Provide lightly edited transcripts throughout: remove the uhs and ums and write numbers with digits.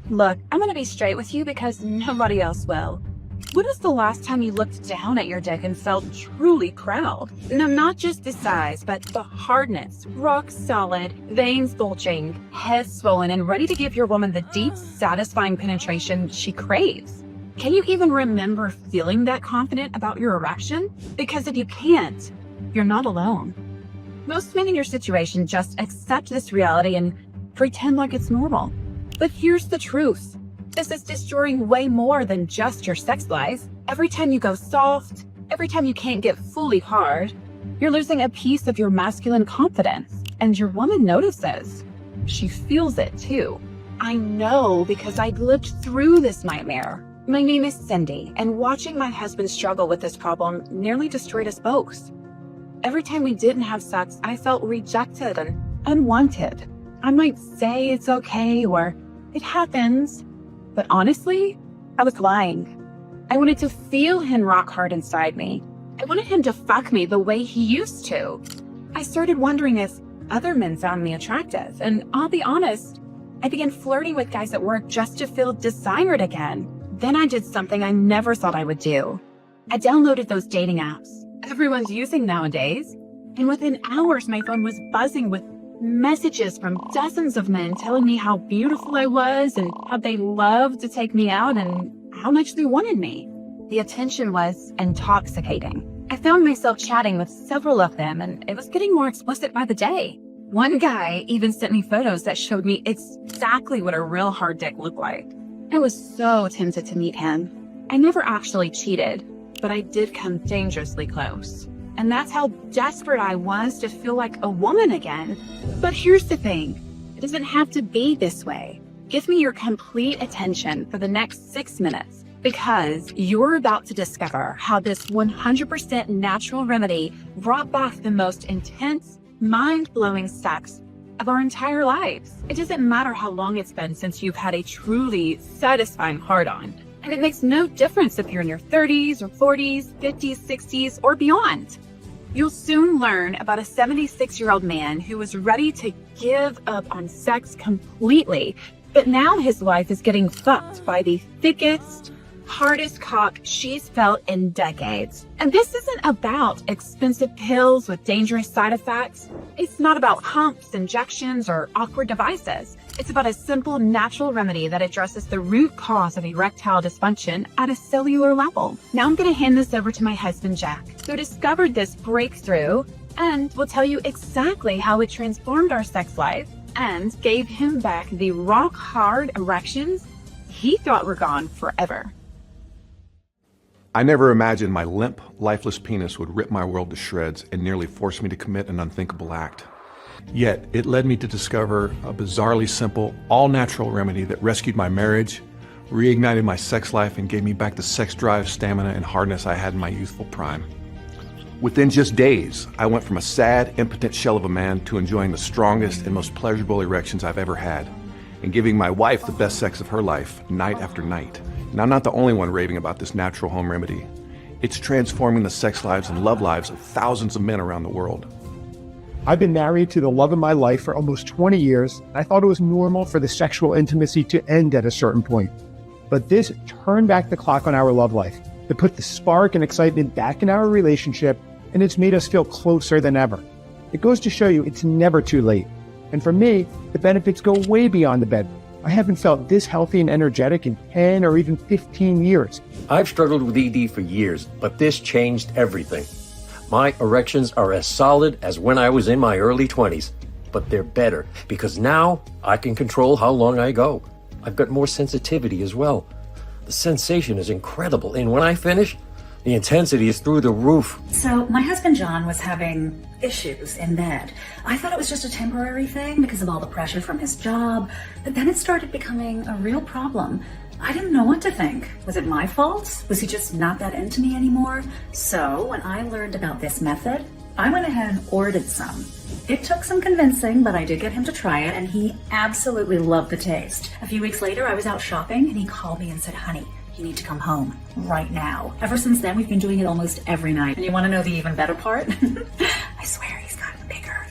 Look, I'm gonna be straight with you because nobody else will. When was the last time you looked down at your dick and felt truly proud? No, not just the size, but the hardness, rock solid, veins bulging, head swollen, and ready to give your woman the deep, satisfying penetration she craves. Can you even remember feeling that confident about your erection? Because if you can't, you're not alone. Most men in your situation just accept this reality and pretend like it's normal. But here's the truth. This is destroying way more than just your sex life. Every time you go soft, every time you can't get fully hard, you're losing a piece of your masculine confidence. And your woman notices. She feels it too. I know because I've lived through this nightmare. My name is Cindy, and watching my husband struggle with this problem nearly destroyed us both. Every time we didn't have sex, I felt rejected and unwanted. I might say it's okay or it happens. But honestly, I was lying. I wanted to feel him rock hard inside me. I wanted him to fuck me the way he used to. I started wondering if other men found me attractive, and I'll be honest, I began flirting with guys at work just to feel desired again. Then I did something I never thought I would do. I downloaded those dating apps everyone's using nowadays, and within hours my phone was buzzing with messages from dozens of men telling me how beautiful I was and how they loved to take me out and how much they wanted me. The attention was intoxicating. I found myself chatting with several of them, and it was getting more explicit by the day. One guy even sent me photos that showed me exactly what a real hard dick looked like. I was so tempted to meet him. I never actually cheated, but I did come dangerously close. And that's how desperate I was to feel like a woman again. But here's the thing. It doesn't have to be this way. Give me your complete attention for the next 6 minutes, because you're about to discover how this 100% natural remedy brought back the most intense, mind-blowing sex of our entire lives. It doesn't matter how long it's been since you've had a truly satisfying hard-on. And it makes no difference if you're in your 30s or 40s, 50s, 60s, or beyond. You'll soon learn about a 76-year-old man who was ready to give up on sex completely, but now his wife is getting fucked by the thickest, hardest cock she's felt in decades. And this isn't about expensive pills with dangerous side effects. It's not about humps, injections, or awkward devices. It's about a simple, natural remedy that addresses the root cause of erectile dysfunction at a cellular level. Now I'm going to hand this over to my husband, Jack, who discovered this breakthrough and will tell you exactly how it transformed our sex life and gave him back the rock-hard erections he thought were gone forever. I never imagined my limp, lifeless penis would rip my world to shreds and nearly force me to commit an unthinkable act. Yet, it led me to discover a bizarrely simple, all-natural remedy that rescued my marriage, reignited my sex life, and gave me back the sex drive, stamina, and hardness I had in my youthful prime. Within just days, I went from a sad, impotent shell of a man to enjoying the strongest and most pleasurable erections I've ever had, and giving my wife the best sex of her life, night after night. And I'm not the only one raving about this natural home remedy. It's transforming the sex lives and love lives of thousands of men around the world. I've been married to the love of my life for almost 20 years. I thought it was normal for the sexual intimacy to end at a certain point. But this turned back the clock on our love life. It put the spark and excitement back in our relationship, and it's made us feel closer than ever. It goes to show you it's never too late. And for me, the benefits go way beyond the bedroom. I haven't felt this healthy and energetic in 10 or even 15 years. I've struggled with ED for years, but this changed everything. My erections are as solid as when I was in my early 20s, but they're better because now I can control how long I go. I've got more sensitivity as well. The sensation is incredible, and when I finish, the intensity is through the roof. So my husband John was having issues in bed. I thought it was just a temporary thing because of all the pressure from his job, but then it started becoming a real problem. I didn't know what to think. Was it my fault? Was he just not that into me anymore? So when I learned about this method, I went ahead and ordered some. It took some convincing, but I did get him to try it, and he absolutely loved the taste. A few weeks later, I was out shopping, and he called me and said, "Honey, you need to come home right now." Ever since then, we've been doing it almost every night. And you want to know the even better part? I swear he's gotten bigger.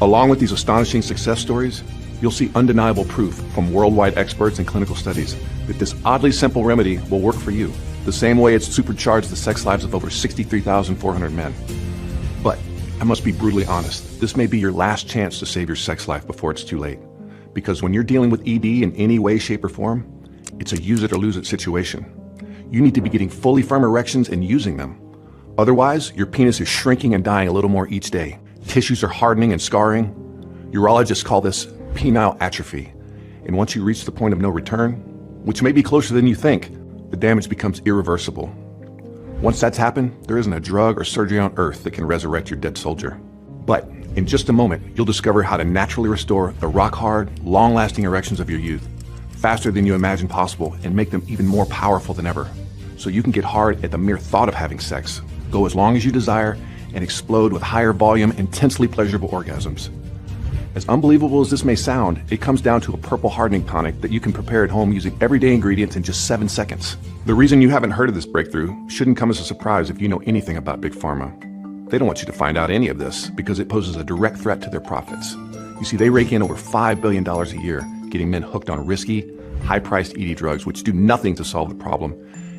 Along with these astonishing success stories, You'll see undeniable proof from worldwide experts and clinical studies that this oddly simple remedy will work for you, the same way it's supercharged the sex lives of over 63,400 men. But I must be brutally honest, this may be your last chance to save your sex life before it's too late. Because when you're dealing with ED in any way, shape, or form, it's a use it or lose it situation. You need to be getting fully firm erections and using them. Otherwise, your penis is shrinking and dying a little more each day. Tissues are hardening and scarring. Urologists call this penile atrophy. And once you reach the point of no return, which may be closer than you think, the damage becomes irreversible. Once that's happened, there isn't a drug or surgery on earth that can resurrect your dead soldier. But in just a moment, you'll discover how to naturally restore the rock-hard, long-lasting erections of your youth, faster than you imagined possible, and make them even more powerful than ever. So you can get hard at the mere thought of having sex, go as long as you desire, and explode with higher volume, intensely pleasurable orgasms. As unbelievable as this may sound, it comes down to a purple hardening tonic that you can prepare at home using everyday ingredients in just 7 seconds. The reason you haven't heard of this breakthrough shouldn't come as a surprise if you know anything about Big Pharma. They don't want you to find out any of this because it poses a direct threat to their profits. You see, they rake in over $5 billion a year, getting men hooked on risky, high-priced ED drugs which do nothing to solve the problem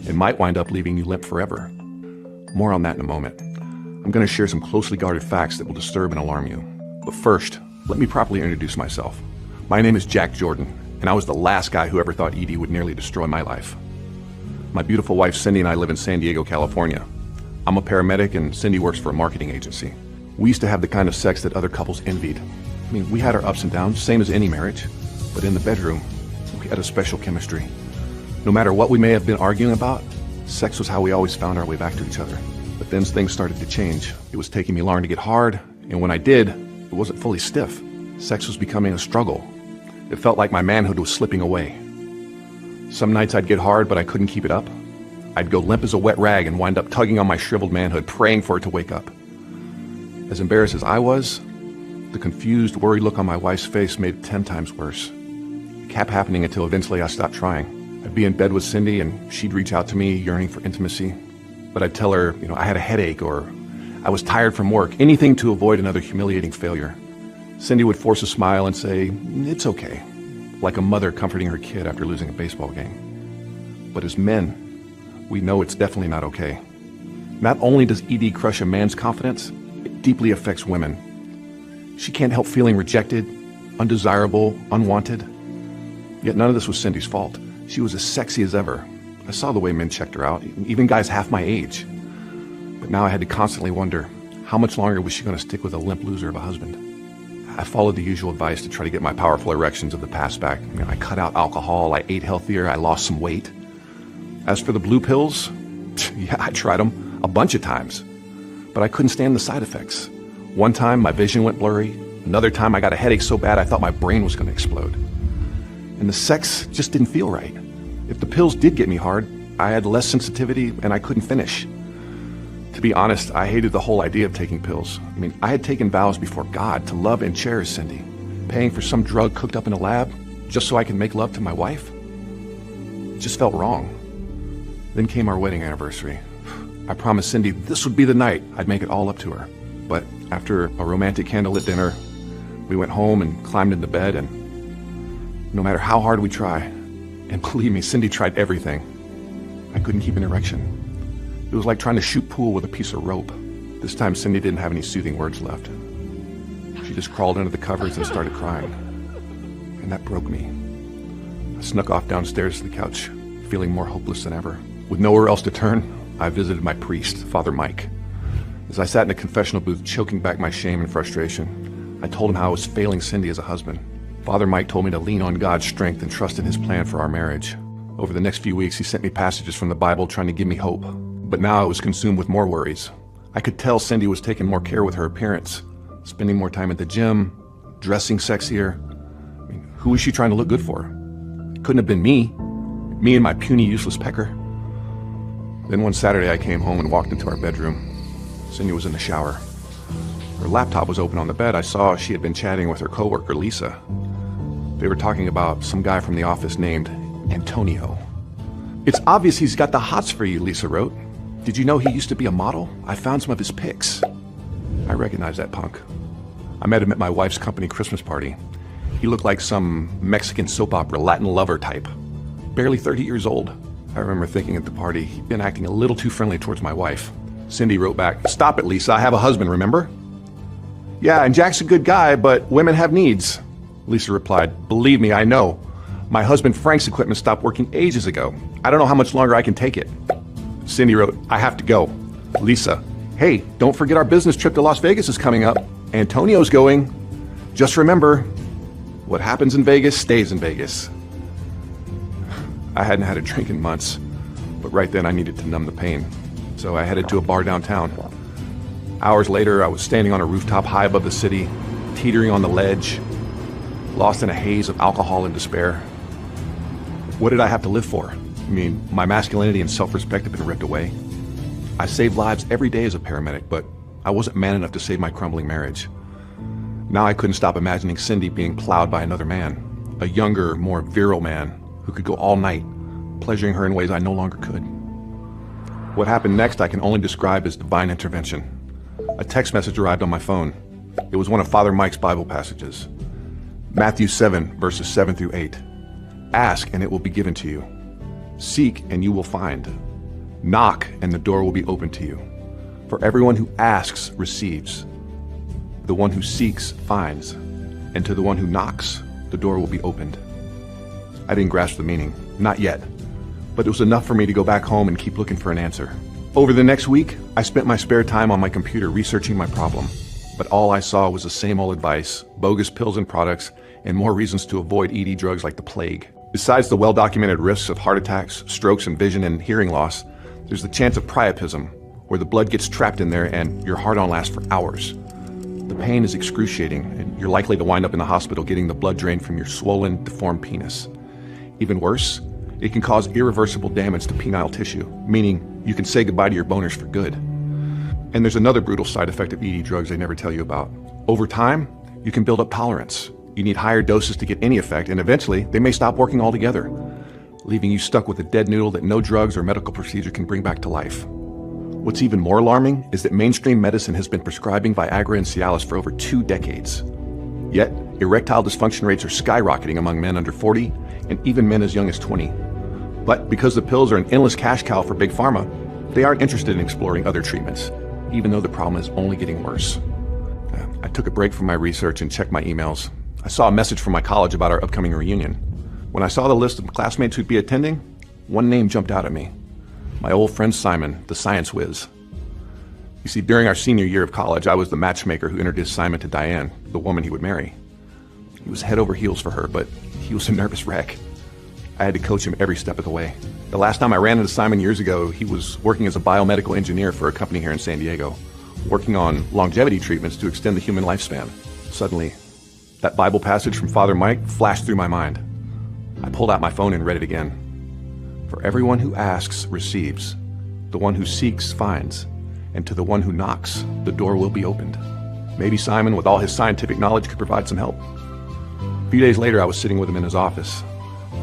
and might wind up leaving you limp forever. More on that in a moment. I'm going to share some closely guarded facts that will disturb and alarm you. But first, let me properly introduce myself. My name is Jack Jordan, and I was the last guy who ever thought ED would nearly destroy my life. My beautiful wife Cindy and I live in San Diego, California. I'm a paramedic and Cindy works for a marketing agency. We used to have the kind of sex that other couples envied. I mean, we had our ups and downs, same as any marriage, but in the bedroom, we had a special chemistry. No matter what we may have been arguing about, sex was how we always found our way back to each other. But then things started to change. It was taking me long to get hard, and when I did, it wasn't fully stiff. Sex was becoming a struggle. It felt like my manhood was slipping away. Some nights I'd get hard, but I couldn't keep it up. I'd go limp as a wet rag and wind up tugging on my shriveled manhood, praying for it to wake up. As embarrassed as I was, the confused, worried look on my wife's face made it 10 times worse. It kept happening until eventually I stopped trying. I'd be in bed with Cindy and she'd reach out to me, yearning for intimacy. But I'd tell her, I had a headache or I was tired from work, anything to avoid another humiliating failure. Cindy would force a smile and say, "It's okay," like a mother comforting her kid after losing a baseball game. But as men, we know it's definitely not okay. Not only does ED crush a man's confidence, it deeply affects women. She can't help feeling rejected, undesirable, unwanted. Yet none of this was Cindy's fault. She was as sexy as ever. I saw the way men checked her out, even guys half my age. But now I had to constantly wonder, how much longer was she going to stick with a limp loser of a husband? I followed the usual advice to try to get my powerful erections of the past back. I cut out alcohol, I ate healthier, I lost some weight. As for the blue pills, yeah, I tried them a bunch of times, but I couldn't stand the side effects. One time my vision went blurry, another time I got a headache so bad I thought my brain was going to explode. And the sex just didn't feel right. If the pills did get me hard, I had less sensitivity and I couldn't finish. To be honest, I hated the whole idea of taking pills. I had taken vows before God to love and cherish Cindy. Paying for some drug cooked up in a lab just so I could make love to my wife? It just felt wrong. Then came our wedding anniversary. I promised Cindy this would be the night I'd make it all up to her. But after a romantic candlelit dinner, we went home and climbed into bed, and no matter how hard we try, and believe me, Cindy tried everything, I couldn't keep an erection. It was like trying to shoot pool with a piece of rope. This time Cindy didn't have any soothing words left. She just crawled under the covers and started crying. And that broke me. I snuck off downstairs to the couch, feeling more hopeless than ever. With nowhere else to turn, I visited my priest, Father Mike. As I sat in a confessional booth, choking back my shame and frustration, I told him how I was failing Cindy as a husband. Father Mike told me to lean on God's strength and trust in his plan for our marriage. Over the next few weeks, he sent me passages from the Bible trying to give me hope. But now I was consumed with more worries. I could tell Cindy was taking more care with her appearance, spending more time at the gym, dressing sexier. Who was she trying to look good for? It couldn't have been me and my puny, useless pecker. Then one Saturday I came home and walked into our bedroom. Cindy was in the shower. Her laptop was open on the bed. I saw she had been chatting with her coworker, Lisa. They were talking about some guy from the office named Antonio. "It's obvious he's got the hots for you," Lisa wrote. "Did you know he used to be a model? I found some of his pics." I recognized that punk. I met him at my wife's company Christmas party. He looked like some Mexican soap opera Latin lover type. Barely 30 years old. I remember thinking at the party, he'd been acting a little too friendly towards my wife. Cindy wrote back, "Stop it, Lisa, I have a husband, remember?" "Yeah, and Jack's a good guy, but women have needs." Lisa replied, "Believe me, I know. My husband Frank's equipment stopped working ages ago. I don't know how much longer I can take it." Cindy wrote, "I have to go." Lisa, "Hey, don't forget our business trip to Las Vegas is coming up. Antonio's going. Just remember, what happens in Vegas stays in Vegas." I hadn't had a drink in months, but right then I needed to numb the pain. So I headed to a bar downtown. Hours later, I was standing on a rooftop high above the city, teetering on the ledge, lost in a haze of alcohol and despair. What did I have to live for? I mean, my masculinity and self-respect had been ripped away. I saved lives every day as a paramedic, but I wasn't man enough to save my crumbling marriage. Now I couldn't stop imagining Cindy being plowed by another man, a younger, more virile man who could go all night, pleasuring her in ways I no longer could. What happened next I can only describe as divine intervention. A text message arrived on my phone. It was one of Father Mike's Bible passages. Matthew 7, verses 7 through 8. "Ask, and it will be given to you. Seek, and you will find. Knock, and the door will be opened to you. For everyone who asks receives. The one who seeks finds. And to the one who knocks, the door will be opened." I didn't grasp the meaning, not yet, but it was enough for me to go back home and keep looking for an answer. Over the next week, I spent my spare time on my computer researching my problem, but all I saw was the same old advice, bogus pills and products, and more reasons to avoid ED drugs like the plague. Besides the well-documented risks of heart attacks, strokes, and vision and hearing loss, there's the chance of priapism, where the blood gets trapped in there and your heart on lasts for hours. The pain is excruciating, and you're likely to wind up in the hospital getting the blood drained from your swollen, deformed penis. Even worse, it can cause irreversible damage to penile tissue, meaning you can say goodbye to your boners for good. And there's another brutal side effect of ED drugs they never tell you about. Over time, you can build up tolerance. You need higher doses to get any effect, and eventually, they may stop working altogether, leaving you stuck with a dead noodle that no drugs or medical procedure can bring back to life. What's even more alarming is that mainstream medicine has been prescribing Viagra and Cialis for over 2 decades. Yet, erectile dysfunction rates are skyrocketing among men under 40 and even men as young as 20. But because the pills are an endless cash cow for Big Pharma, they aren't interested in exploring other treatments, even though the problem is only getting worse. I took a break from my research and checked my emails. I saw a message from my college about our upcoming reunion. When I saw the list of classmates who'd be attending, one name jumped out at me. My old friend Simon, the science whiz. You see, during our senior year of college, I was the matchmaker who introduced Simon to Diane, the woman he would marry. He was head over heels for her, but he was a nervous wreck. I had to coach him every step of the way. The last time I ran into Simon years ago, he was working as a biomedical engineer for a company here in San Diego, working on longevity treatments to extend the human lifespan. Suddenly, that Bible passage from Father Mike flashed through my mind. I pulled out my phone and read it again. "For everyone who asks receives, the one who seeks finds, and to the one who knocks, the door will be opened." Maybe Simon, with all his scientific knowledge, could provide some help. A few days later, I was sitting with him in his office.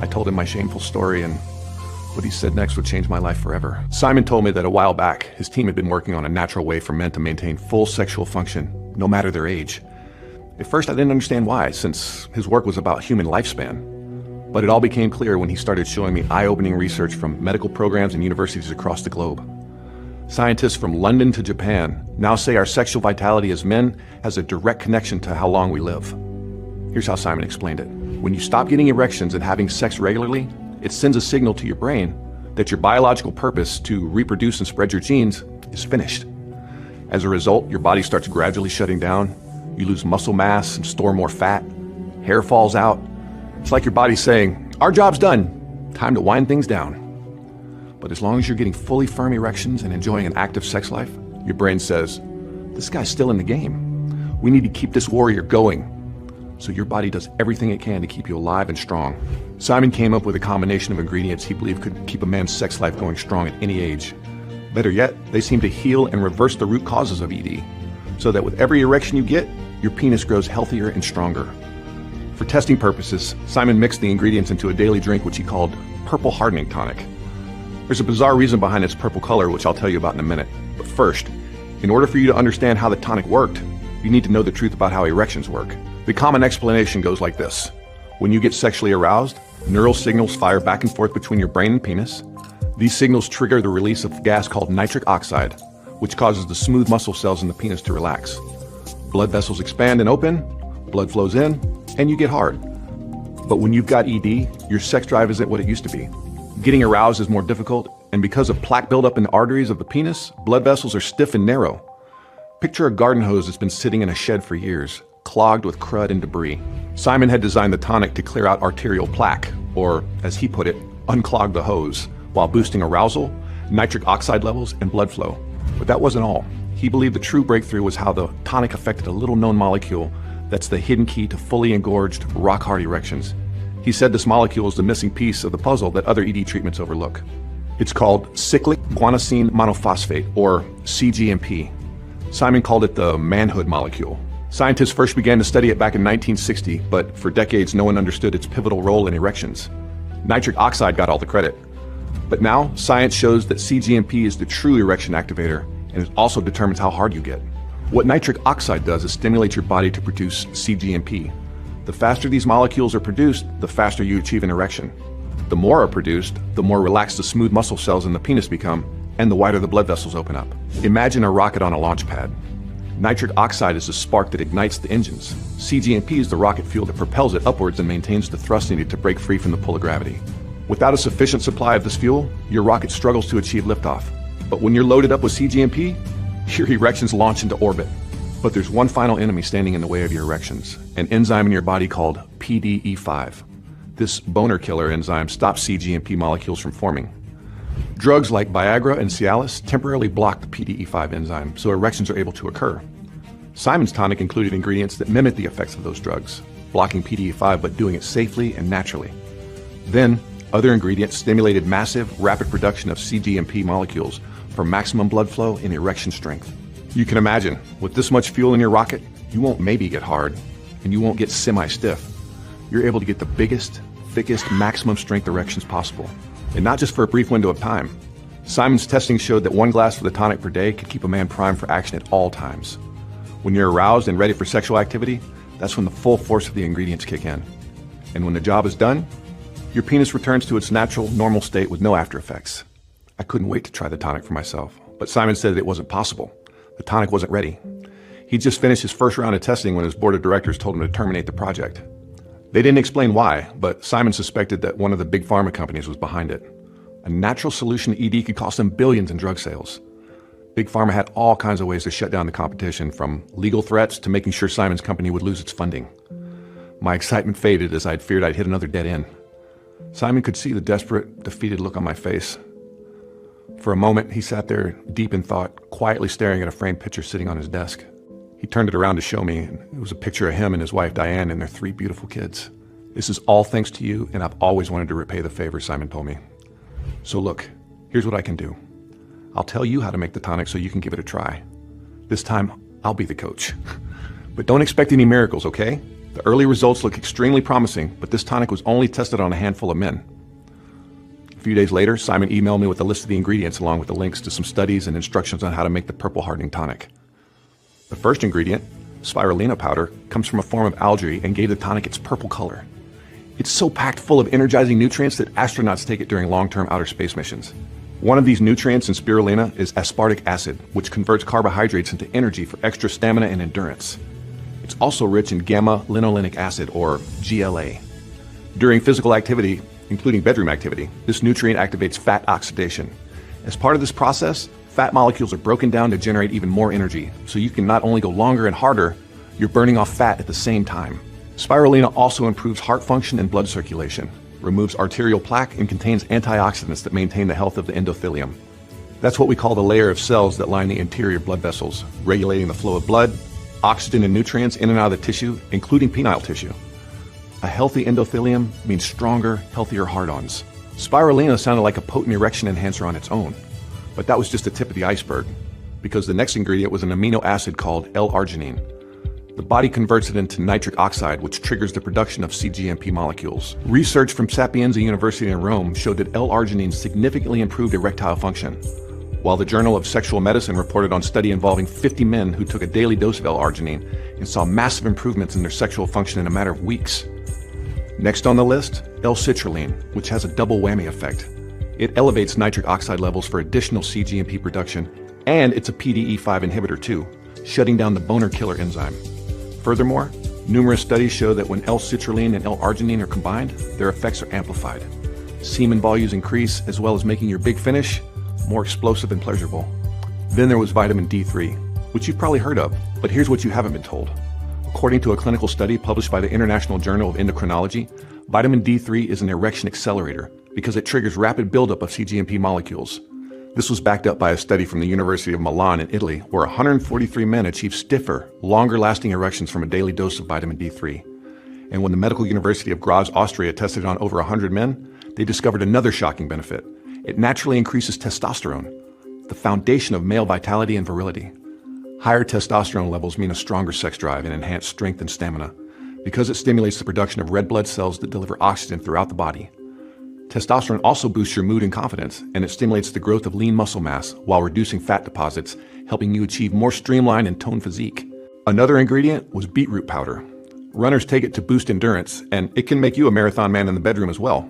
I told him my shameful story, and what he said next would change my life forever. Simon told me that a while back, his team had been working on a natural way for men to maintain full sexual function, no matter their age. At first, I didn't understand why, since his work was about human lifespan. But it all became clear when he started showing me eye-opening research from medical programs and universities across the globe. Scientists from London to Japan now say our sexual vitality as men has a direct connection to how long we live. Here's how Simon explained it. When you stop getting erections and having sex regularly, it sends a signal to your brain that your biological purpose to reproduce and spread your genes is finished. As a result, your body starts gradually shutting down. You lose muscle mass and store more fat. Hair falls out. It's like your body's saying, "Our job's done. Time to wind things down." But as long as you're getting fully firm erections and enjoying an active sex life, your brain says, "This guy's still in the game. We need to keep this warrior going." So your body does everything it can to keep you alive and strong. Simon came up with a combination of ingredients he believed could keep a man's sex life going strong at any age. Better yet, they seem to heal and reverse the root causes of ED, so that with every erection you get, your penis grows healthier and stronger. For testing purposes, Simon mixed the ingredients into a daily drink which he called Purple Hardening Tonic. There's a bizarre reason behind its purple color, which I'll tell you about in a minute. But first, in order for you to understand how the tonic worked, you need to know the truth about how erections work. The common explanation goes like this. When you get sexually aroused, neural signals fire back and forth between your brain and penis. These signals trigger the release of gas called nitric oxide, which causes the smooth muscle cells in the penis to relax. Blood vessels expand and open, blood flows in, and you get hard. But when you've got ED, your sex drive isn't what it used to be. Getting aroused is more difficult, and because of plaque buildup in the arteries of the penis, blood vessels are stiff and narrow. Picture a garden hose that's been sitting in a shed for years, clogged with crud and debris. Simon had designed the tonic to clear out arterial plaque, or, as he put it, unclog the hose, while boosting arousal, nitric oxide levels, and blood flow. But that wasn't all. He believed the true breakthrough was how the tonic affected a little-known molecule that's the hidden key to fully engorged, rock-hard erections. He said this molecule is the missing piece of the puzzle that other ED treatments overlook. It's called cyclic guanosine monophosphate, or cGMP. Simon called it the Manhood molecule. Scientists first began to study it back in 1960, but for decades no one understood its pivotal role in erections. Nitric oxide got all the credit. But now, science shows that cGMP is the true erection activator, and it also determines how hard you get. What nitric oxide does is stimulate your body to produce cGMP. The faster these molecules are produced, the faster you achieve an erection. The more are produced, the more relaxed the smooth muscle cells in the penis become, and the wider the blood vessels open up. Imagine a rocket on a launch pad. Nitric oxide is the spark that ignites the engines. cGMP is the rocket fuel that propels it upwards and maintains the thrust needed to break free from the pull of gravity. Without a sufficient supply of this fuel, your rocket struggles to achieve liftoff. But when you're loaded up with cGMP, your erections launch into orbit. But there's one final enemy standing in the way of your erections, an enzyme in your body called PDE5. This boner killer enzyme stops cGMP molecules from forming. Drugs like Viagra and Cialis temporarily block the PDE5 enzyme, so erections are able to occur. Simon's tonic included ingredients that mimic the effects of those drugs, blocking PDE5 but doing it safely and naturally. Then, other ingredients stimulated massive, rapid production of cGMP molecules for maximum blood flow and erection strength. You can imagine, with this much fuel in your rocket, you won't maybe get hard, and you won't get semi-stiff. You're able to get the biggest, thickest, maximum strength erections possible. And not just for a brief window of time. Simon's testing showed that one glass of the tonic per day could keep a man primed for action at all times. When you're aroused and ready for sexual activity, that's when the full force of the ingredients kick in. And when the job is done, your penis returns to its natural, normal state with no after effects. I couldn't wait to try the tonic for myself, but Simon said that it wasn't possible. The tonic wasn't ready. He'd just finished his first round of testing when his board of directors told him to terminate the project. They didn't explain why, but Simon suspected that one of the big pharma companies was behind it. A natural solution to ED could cost them billions in drug sales. Big pharma had all kinds of ways to shut down the competition, from legal threats to making sure Simon's company would lose its funding. My excitement faded as I'd feared I'd hit another dead end. Simon could see the desperate, defeated look on my face. For a moment, he sat there deep in thought, quietly staring at a framed picture sitting on his desk. He turned it around to show me, and it was a picture of him and his wife Diane and their 3 beautiful kids. "This is all thanks to you, and I've always wanted to repay the favor," Simon told me. "So look, here's what I can do. I'll tell you how to make the tonic so you can give it a try. This time, I'll be the coach. But don't expect any miracles, okay? The early results look extremely promising, but this tonic was only tested on a handful of men." A few days later, Simon emailed me with a list of the ingredients along with the links to some studies and instructions on how to make the purple hardening tonic. The first ingredient, spirulina powder, comes from a form of algae and gave the tonic its purple color. It's so packed full of energizing nutrients that astronauts take it during long-term outer space missions. One of these nutrients in spirulina is aspartic acid, which converts carbohydrates into energy for extra stamina and endurance. It's also rich in gamma-linolenic acid, or GLA. During physical activity, including bedroom activity, this nutrient activates fat oxidation. As part of this process, fat molecules are broken down to generate even more energy, so you can not only go longer and harder, you're burning off fat at the same time. Spirulina also improves heart function and blood circulation, removes arterial plaque, and contains antioxidants that maintain the health of the endothelium. That's what we call the layer of cells that line the interior blood vessels, regulating the flow of blood, oxygen and nutrients in and out of the tissue, including penile tissue. A healthy endothelium means stronger, healthier hard-ons. Spirulina sounded like a potent erection enhancer on its own, but that was just the tip of the iceberg, because the next ingredient was an amino acid called L-arginine. The body converts it into nitric oxide, which triggers the production of cGMP molecules. Research from Sapienza University in Rome showed that L-arginine significantly improved erectile function. while the Journal of Sexual Medicine reported on a study involving 50 men who took a daily dose of L-arginine and saw massive improvements in their sexual function in a matter of weeks. Next on the list, L-citrulline, which has a double whammy effect. It elevates nitric oxide levels for additional cGMP production, and it's a PDE5 inhibitor too, shutting down the boner killer enzyme. Furthermore, numerous studies show that when L-citrulline and L-arginine are combined, their effects are amplified. Semen volumes increase, as well as making your big finish more explosive and pleasurable. Then there was vitamin D3, which you've probably heard of, but here's what you haven't been told. According to a clinical study published by the International Journal of Endocrinology, vitamin D3 is an erection accelerator because it triggers rapid buildup of cGMP molecules. This was backed up by a study from the University of Milan in Italy, where 143 men achieved stiffer, longer-lasting erections from a daily dose of vitamin D3. And when the Medical University of Graz, Austria tested on over 100 men, they discovered another shocking benefit. It naturally increases testosterone, the foundation of male vitality and virility. Higher testosterone levels mean a stronger sex drive and enhanced strength and stamina, because it stimulates the production of red blood cells that deliver oxygen throughout the body. Testosterone also boosts your mood and confidence, and it stimulates the growth of lean muscle mass while reducing fat deposits, helping you achieve more streamlined and toned physique. Another ingredient was beetroot powder. Runners take it to boost endurance, and it can make you a marathon man in the bedroom as well.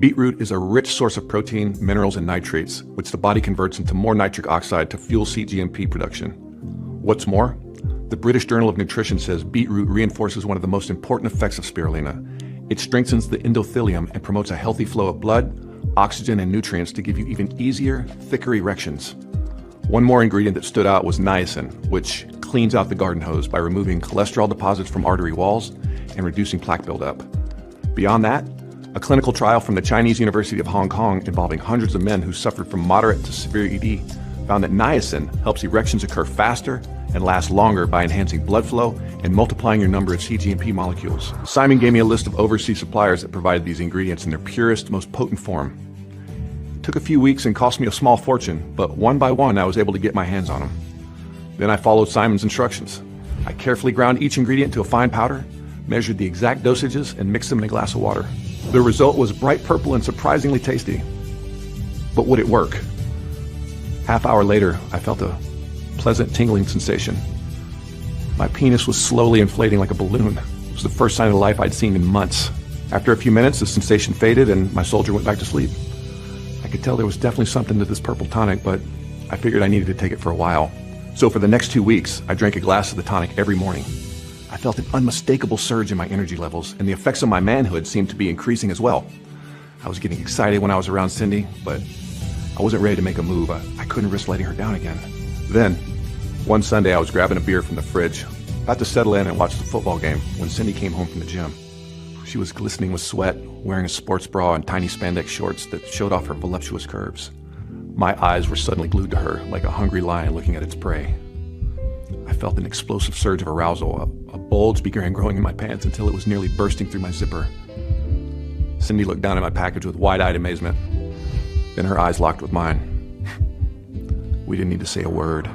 Beetroot is a rich source of protein, minerals, and nitrates, which the body converts into more nitric oxide to fuel cGMP production. What's more, the British Journal of Nutrition says beetroot reinforces one of the most important effects of spirulina. It strengthens the endothelium and promotes a healthy flow of blood, oxygen, and nutrients to give you even easier, thicker erections. One more ingredient that stood out was niacin, which cleans out the garden hose by removing cholesterol deposits from artery walls and reducing plaque buildup. Beyond that, a clinical trial from the Chinese University of Hong Kong involving hundreds of men who suffered from moderate to severe ED found that niacin helps erections occur faster and last longer by enhancing blood flow and multiplying your number of cGMP molecules. Simon gave me a list of overseas suppliers that provided these ingredients in their purest, most potent form. It took a few weeks and cost me a small fortune, but one by one I was able to get my hands on them. Then I followed Simon's instructions. I carefully ground each ingredient to a fine powder, measured the exact dosages, and mixed them in a glass of water. The result was bright purple and surprisingly tasty. But would it work? Half hour later, I felt a pleasant tingling sensation. My penis was slowly inflating like a balloon. It was the first sign of life I'd seen in months. After a few minutes, the sensation faded and my soldier went back to sleep. I could tell there was definitely something to this purple tonic, but I figured I needed to take it for a while. So for the next 2 weeks, I drank a glass of the tonic every morning. I felt an unmistakable surge in my energy levels, and the effects of my manhood seemed to be increasing as well. I was getting excited when I was around Cindy, but I wasn't ready to make a move. I couldn't risk letting her down again. Then, one Sunday I was grabbing a beer from the fridge, about to settle in and watch the football game when Cindy came home from the gym. She was glistening with sweat, wearing a sports bra and tiny spandex shorts that showed off her voluptuous curves. My eyes were suddenly glued to her, like a hungry lion looking at its prey. I felt an explosive surge of arousal. A bulge began growing in my pants until it was nearly bursting through my zipper. Cindy looked down at my package with wide-eyed amazement. Then her eyes locked with mine. We didn't need to say a word.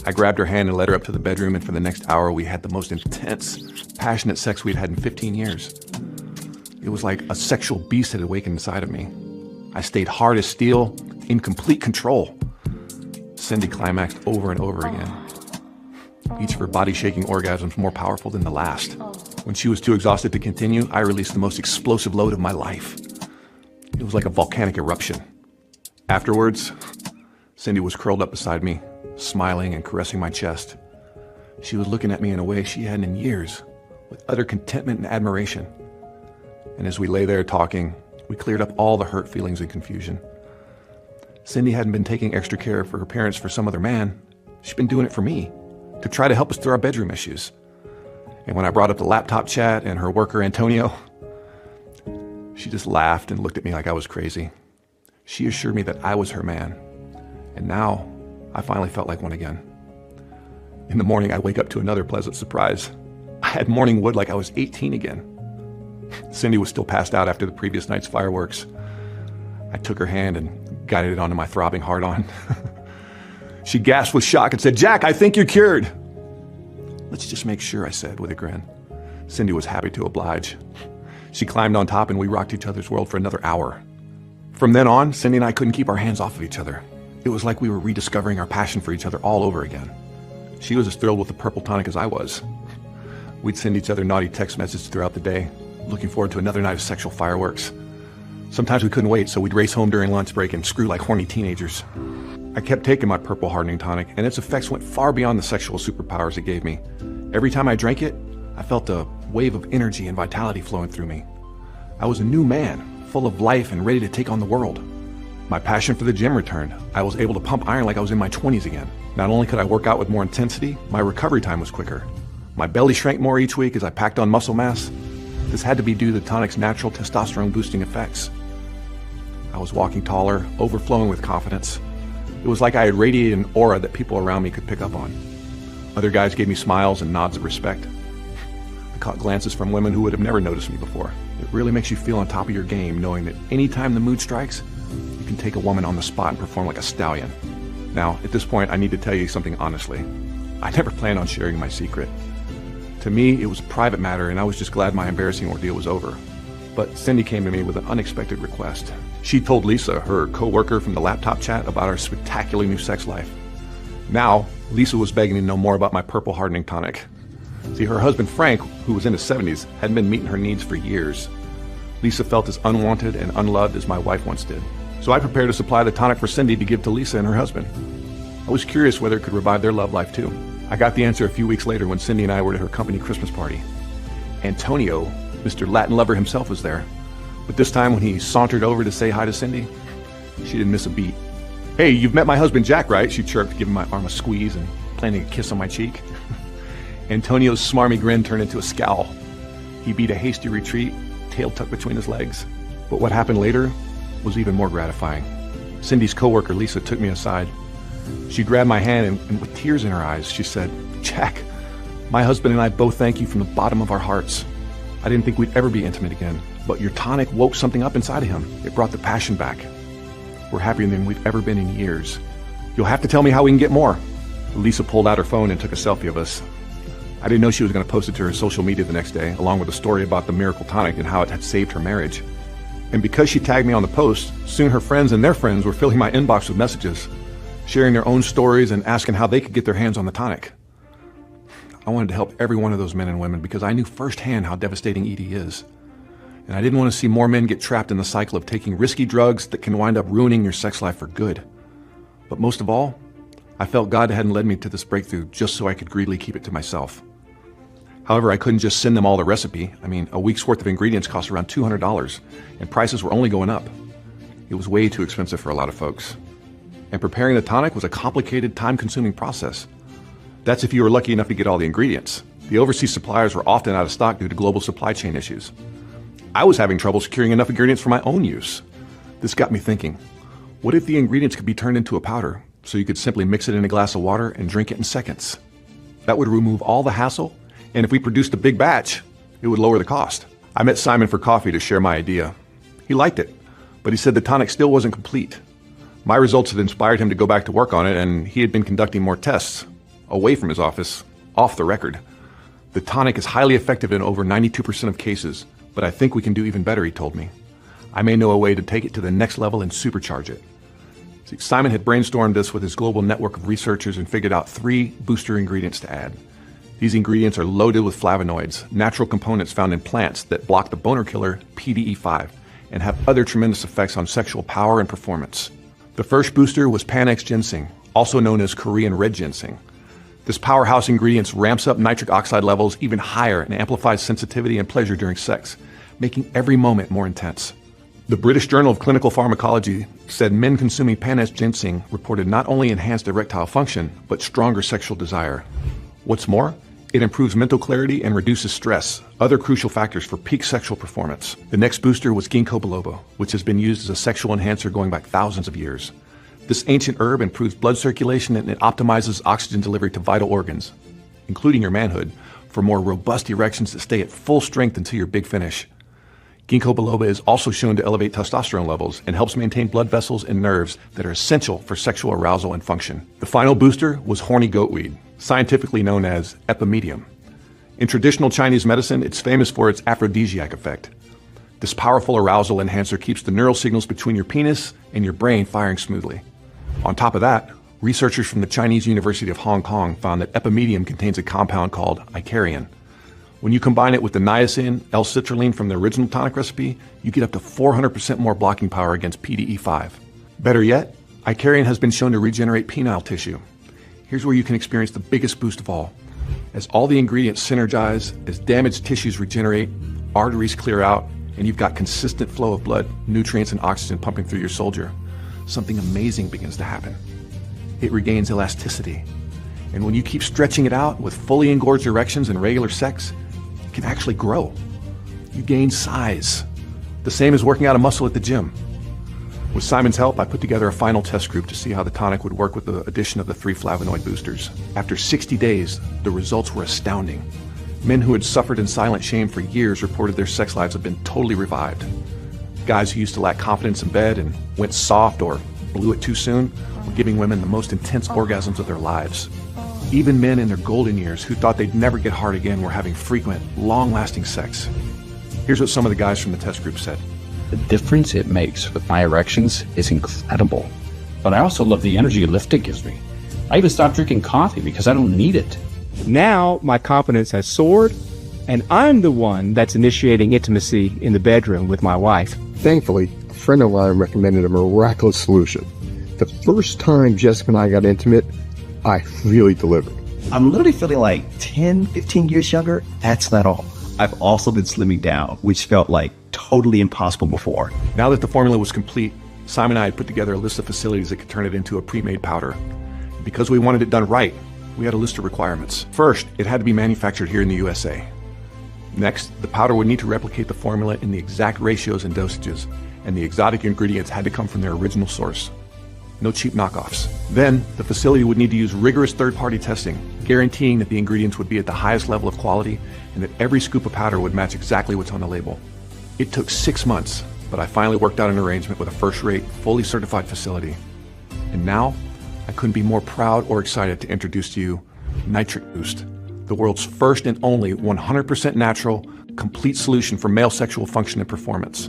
I grabbed her hand and led her up to the bedroom, and for the next hour we had the most intense, passionate sex we'd had in 15 years. It was like a sexual beast had awakened inside of me. I stayed hard as steel, in complete control. Cindy climaxed over and over again. Each of her body-shaking orgasms more powerful than the last. When she was too exhausted to continue, I released the most explosive load of my life. It was like a volcanic eruption. Afterwards, Cindy was curled up beside me, smiling and caressing my chest. She was looking at me in a way she hadn't in years, with utter contentment and admiration. And as we lay there talking, we cleared up all the hurt feelings and confusion. Cindy hadn't been taking extra care for her parents for some other man. She'd been doing it for me, to try to help us through our bedroom issues. And when I brought up the laptop chat and her worker Antonio, she just laughed and looked at me like I was crazy. She assured me that I was her man. And now, I finally felt like one again. In the morning, I wake up to another pleasant surprise. I had morning wood like I was 18 again. Cindy was still passed out after the previous night's fireworks. I took her hand and guided it onto my throbbing hard-on. She gasped with shock and said, "Jack, I think you're cured." "Let's just make sure," I said with a grin. Cindy was happy to oblige. She climbed on top and we rocked each other's world for another hour. From then on, Cindy and I couldn't keep our hands off of each other. It was like we were rediscovering our passion for each other all over again. She was as thrilled with the purple tonic as I was. We'd send each other naughty text messages throughout the day, looking forward to another night of sexual fireworks. Sometimes we couldn't wait, so we'd race home during lunch break and screw like horny teenagers. I kept taking my purple hardening tonic, and its effects went far beyond the sexual superpowers it gave me. Every time I drank it, I felt a wave of energy and vitality flowing through me. I was a new man, full of life and ready to take on the world. My passion for the gym returned. I was able to pump iron like I was in my 20s again. Not only could I work out with more intensity, my recovery time was quicker. My belly shrank more each week as I packed on muscle mass. This had to be due to the tonic's natural testosterone-boosting effects. I was walking taller, overflowing with confidence. It was like I had radiated an aura that people around me could pick up on. Other guys gave me smiles and nods of respect. I caught glances from women who would have never noticed me before. It really makes you feel on top of your game knowing that anytime the mood strikes, you can take a woman on the spot and perform like a stallion. Now, at this point, I need to tell you something honestly. I never planned on sharing my secret. To me, it was a private matter, and I was just glad my embarrassing ordeal was over. But Cindy came to me with an unexpected request. She told Lisa, her co-worker from the laptop chat, about our spectacular new sex life. Now, Lisa was begging to know more about my purple hardening tonic. See, her husband Frank, who was in his 70s, hadn't been meeting her needs for years. Lisa felt as unwanted and unloved as my wife once did. So I prepared to supply the tonic for Cindy to give to Lisa and her husband. I was curious whether it could revive their love life too. I got the answer a few weeks later when Cindy and I were at her company Christmas party. Antonio, Mr. Latin lover himself, was there. But this time when he sauntered over to say hi to Cindy, she didn't miss a beat. "Hey, you've met my husband Jack, right?" she chirped, giving my arm a squeeze and planting a kiss on my cheek. Antonio's smarmy grin turned into a scowl. He beat a hasty retreat, tail tucked between his legs. But what happened later was even more gratifying. Cindy's coworker Lisa took me aside. She grabbed my hand and with tears in her eyes, she said, "Jack, my husband and I both thank you from the bottom of our hearts. I didn't think we'd ever be intimate again, but your tonic woke something up inside of him. It brought the passion back. We're happier than we've ever been in years. You'll have to tell me how we can get more." Lisa pulled out her phone and took a selfie of us. I didn't know she was going to post it to her social media the next day, along with a story about the miracle tonic and how it had saved her marriage. And because she tagged me on the post, soon her friends and their friends were filling my inbox with messages, sharing their own stories and asking how they could get their hands on the tonic. I wanted to help every one of those men and women because I knew firsthand how devastating ED is. And I didn't want to see more men get trapped in the cycle of taking risky drugs that can wind up ruining your sex life for good. But most of all, I felt God hadn't led me to this breakthrough just so I could greedily keep it to myself. However, I couldn't just send them all the recipe. I mean, a week's worth of ingredients cost around $200, and prices were only going up. It was way too expensive for a lot of folks. And preparing the tonic was a complicated, time-consuming process. That's if you were lucky enough to get all the ingredients. The overseas suppliers were often out of stock due to global supply chain issues. I was having trouble securing enough ingredients for my own use. This got me thinking, what if the ingredients could be turned into a powder, so you could simply mix it in a glass of water and drink it in seconds? That would remove all the hassle, and if we produced a big batch, it would lower the cost. I met Simon for coffee to share my idea. He liked it, but he said the tonic still wasn't complete. My results had inspired him to go back to work on it, and he had been conducting more tests, away from his office, off the record. The tonic is highly effective in over 92% of cases, but I think we can do even better, he told me. I may know a way to take it to the next level and supercharge it. See, Simon had brainstormed this with his global network of researchers and figured out 3 booster ingredients to add. These ingredients are loaded with flavonoids, natural components found in plants that block the boner killer PDE5 and have other tremendous effects on sexual power and performance. The first booster was Panax ginseng, also known as Korean red ginseng. This powerhouse ingredient ramps up nitric oxide levels even higher and amplifies sensitivity and pleasure during sex, making every moment more intense. The British Journal of Clinical Pharmacology said men consuming Panax ginseng reported not only enhanced erectile function, but stronger sexual desire. What's more, it improves mental clarity and reduces stress, other crucial factors for peak sexual performance. The next booster was ginkgo biloba, which has been used as a sexual enhancer going back thousands of years. This ancient herb improves blood circulation and it optimizes oxygen delivery to vital organs, including your manhood, for more robust erections that stay at full strength until your big finish. Ginkgo biloba is also shown to elevate testosterone levels and helps maintain blood vessels and nerves that are essential for sexual arousal and function. The final booster was horny goatweed, scientifically known as epimedium. In traditional Chinese medicine, it's famous for its aphrodisiac effect. This powerful arousal enhancer keeps the neural signals between your penis and your brain firing smoothly. On top of that, researchers from the Chinese University of Hong Kong found that epimedium contains a compound called icariin. When you combine it with the niacin, L-citrulline from the original tonic recipe, you get up to 400% more blocking power against PDE5. Better yet, icariin has been shown to regenerate penile tissue. Here's where you can experience the biggest boost of all. As all the ingredients synergize, as damaged tissues regenerate, arteries clear out, and you've got consistent flow of blood, nutrients, and oxygen pumping through your soldier, something amazing begins to happen. It regains elasticity. And when you keep stretching it out with fully engorged erections and regular sex, it can actually grow. You gain size. The same as working out a muscle at the gym. With Simon's help, I put together a final test group to see how the tonic would work with the addition of the 3 flavonoid boosters. After 60 days, the results were astounding. Men who had suffered in silent shame for years reported their sex lives have been totally revived. Guys who used to lack confidence in bed and went soft or blew it too soon were giving women the most intense orgasms of their lives. Even men in their golden years who thought they'd never get hard again were having frequent, long-lasting sex. Here's what some of the guys from the test group said. The difference it makes with my erections is incredible. But I also love the energy lift it gives me. I even stopped drinking coffee because I don't need it. Now my confidence has soared, and I'm the one that's initiating intimacy in the bedroom with my wife. Thankfully, a friend of mine recommended a miraculous solution. The first time Jessica and I got intimate, I really delivered. I'm literally feeling like 10, 15 years younger. That's not all. I've also been slimming down, which felt like totally impossible before. Now that the formula was complete, Simon and I had put together a list of facilities that could turn it into a pre-made powder. Because we wanted it done right, we had a list of requirements. First, it had to be manufactured here in the USA. Next, the powder would need to replicate the formula in the exact ratios and dosages, and the exotic ingredients had to come from their original source. No cheap knockoffs. Then, the facility would need to use rigorous third-party testing, guaranteeing that the ingredients would be at the highest level of quality and that every scoop of powder would match exactly what's on the label. It took 6 months, but I finally worked out an arrangement with a first-rate, fully certified facility. And now, I couldn't be more proud or excited to introduce to you Nitric Boost, the world's first and only 100% natural, complete solution for male sexual function and performance.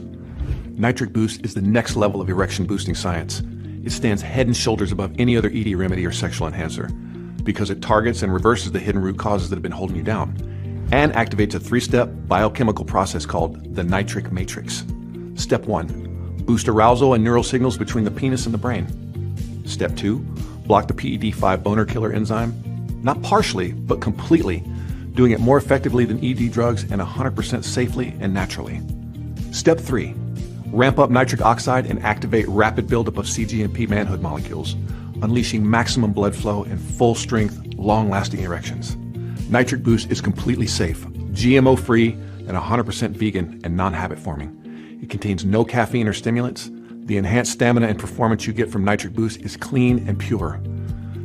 Nitric Boost is the next level of erection boosting science. It stands head and shoulders above any other ED remedy or sexual enhancer because it targets and reverses the hidden root causes that have been holding you down and activates a 3-step biochemical process called the Nitric Matrix. Step 1, boost arousal and neural signals between the penis and the brain. Step 2, block the PED5 boner killer enzyme, not partially, but completely, doing it more effectively than ED drugs and 100% safely and naturally. Step 3, ramp up nitric oxide and activate rapid buildup of cGMP manhood molecules, unleashing maximum blood flow and full-strength, long-lasting erections. Nitric Boost is completely safe, GMO-free, and 100% vegan and non-habit forming. It contains no caffeine or stimulants. The enhanced stamina and performance you get from Nitric Boost is clean and pure.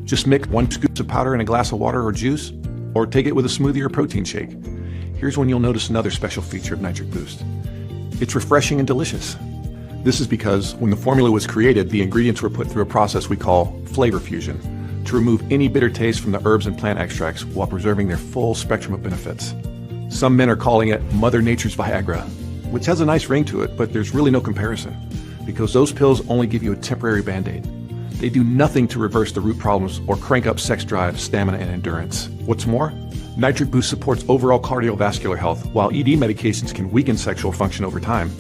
Just mix 1 scoop of powder in a glass of water or juice, or take it with a smoothie or protein shake. Here's when you'll notice another special feature of Nitric Boost. It's refreshing and delicious. This is because when the formula was created, the ingredients were put through a process we call flavor fusion to remove any bitter taste from the herbs and plant extracts while preserving their full spectrum of benefits. Some men are calling it Mother Nature's Viagra, which has a nice ring to it, but there's really no comparison because those pills only give you a temporary band-aid. They do nothing to reverse the root problems or crank up sex drive, stamina, and endurance. What's more, Nitric Boost supports overall cardiovascular health. While ED medications can weaken sexual function over time,